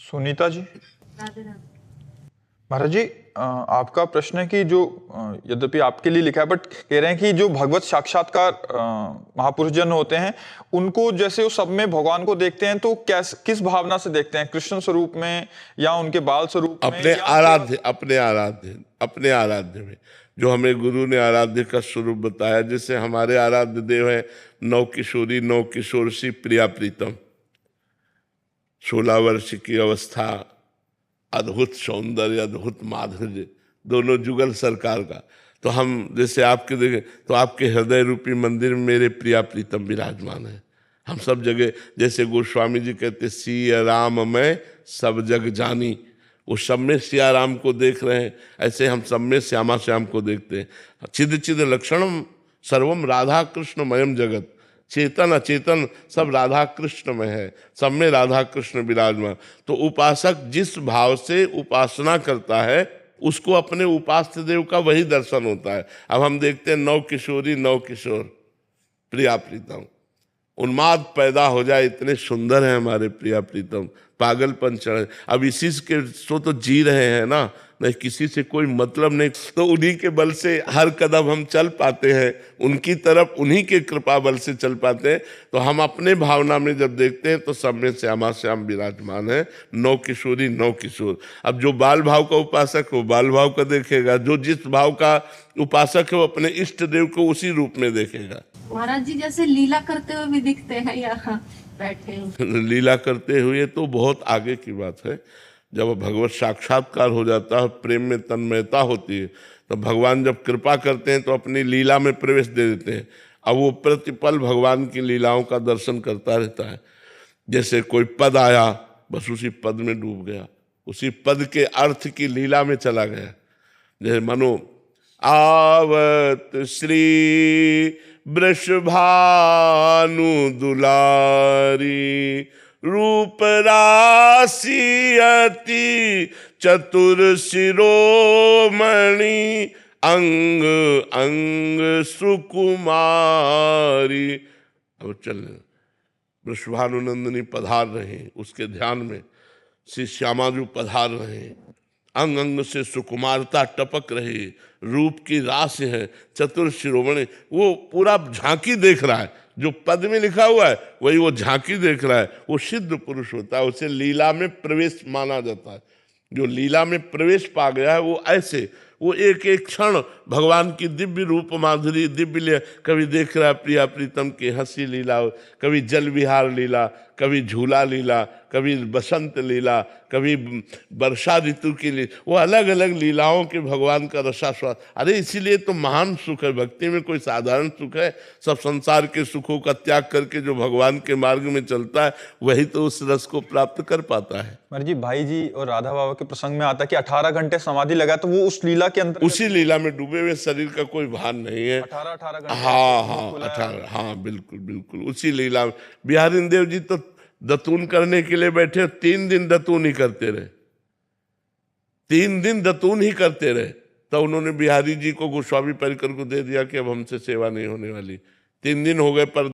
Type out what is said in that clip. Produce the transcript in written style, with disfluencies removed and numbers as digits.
सुनीता जी। राधे राधे। महाराज जी, आपका प्रश्न है कि जो यद्यपि आपके लिए लिखा है बट कह रहे हैं कि जो भगवत साक्षात्कार महापुरुष जन होते हैं उनको जैसे वो सब में भगवान को देखते हैं तो किस भावना से देखते हैं, कृष्ण स्वरूप में या उनके बाल स्वरूप में अपने आराध्य में जो हमें गुरु ने आराध्य का स्वरूप बताया। जैसे हमारे आराध्य देव है नौ किशोरी नौ किशोर सी प्रिया प्रीतम, 16 वर्ष की अवस्था, अद्भुत सौंदर्य, अद्भुत माधुर्य, दोनों जुगल सरकार का। तो हम जैसे आपके देखें तो आपके हृदय रूपी मंदिर में मेरे प्रिया प्रीतम विराजमान है। हम सब जगह, जैसे गोस्वामी जी कहते सिया राम मैं सब जग जानी, वो सब में सिया राम को देख रहे हैं, ऐसे हम सब में श्यामा श्याम को देखते हैं। चिद चिद लक्षणम सर्वम राधा कृष्ण मयम जगत, चेतन अचेतन सब राधा कृष्ण में है, सब में राधा कृष्ण विराजमान। तो उपासक जिस भाव से उपासना करता है उसको अपने उपास्य देव का वही दर्शन होता है। अब हम देखते हैं नौ किशोरी नौ किशोर प्रिया प्रीतम, उन्माद पैदा हो जाए, इतने सुंदर हैं हमारे प्रिया प्रीतम, पागलपन चढ़े। अब इसी के सो तो जी रहे हैं ना, नहीं किसी से कोई मतलब नहीं, तो उन्हीं के बल से हर कदम हम चल पाते हैं, उनकी तरफ उन्हीं के कृपा बल से चल पाते हैं। तो हम अपने भावना में जब देखते हैं तो सब में श्यामा श्याम विराजमान है, नौ किशोरी नौ किशोर। अब जो बाल भाव का उपासक है वो बाल भाव का देखेगा, जो जिस भाव का उपासक है वो अपने इष्ट देव को उसी रूप में देखेगा। महाराज जी जैसे लीला करते हुए भी दिखते हैं यहाँ बैठे हैं। लीला करते हुए तो बहुत आगे की बात है। जब भगवत साक्षात्कार हो जाता है, प्रेम में तन्मयता होती है, तो भगवान जब कृपा करते हैं तो अपनी लीला में प्रवेश दे देते हैं। अब वो प्रतिपल भगवान की लीलाओं का दर्शन करता रहता है। जैसे कोई पद आया बस उसी पद में डूब गया, उसी पद के अर्थ की लीला में चला गया। जैसे मनो आवत श्री वृषभानु दुलारी, रूप राशि अति चतुर शिरोमणि, अंग अंग सुकुमारी। अब चल वृषभानुनंदिनी पधार रहे, उसके ध्यान में श्री श्यामाजू पधार रहे, अंग अंग से सुकुमारता टपक रही, रूप की रास है, चतुर शिरोमणि। वो पूरा झांकी देख रहा है, जो पद में लिखा हुआ है वही वो झांकी देख रहा है। वो सिद्ध पुरुष होता है, उसे लीला में प्रवेश माना जाता है। जो लीला में प्रवेश पा गया है वो ऐसे, वो एक एक क्षण भगवान की दिव्य रूप माधुरी, दिव्य कभी देख रहा है प्रिया प्रीतम की हंसी लीला, कभी जल विहार लीला, कभी झूला लीला, कभी बसंत लीला, कभी वर्षा ऋतु की लीला, वो अलग अलग लीलाओं के भगवान का रसास्वाद। अरे इसीलिए तो महान सुख है, भक्ति में कोई साधारण सुख है? सब संसार के सुखों का त्याग करके जो भगवान के मार्ग में चलता है वही तो उस रस को प्राप्त कर पाता है। महाराज जी, भाई जी और राधा बाबा के प्रसंग में आता है कि 18 घंटे समाधि लगा, तो वो उस लीला के अंदर, उसी लीला में डूबे हुए, शरीर का कोई भान नहीं है। 18 घंटे। हाँ 18, हाँ बिल्कुल बिल्कुल उसी लीला में। बिहारी देव जी तो दतून करने के लिए बैठे, 3 दिन दतून ही करते रहे, 3 दिन दतून ही करते रहे। तो उन्होंने बिहारी जी को गोस्वामी परिकर को दे दिया कि अब हमसे सेवा नहीं होने वाली। 3 दिन हो गए पर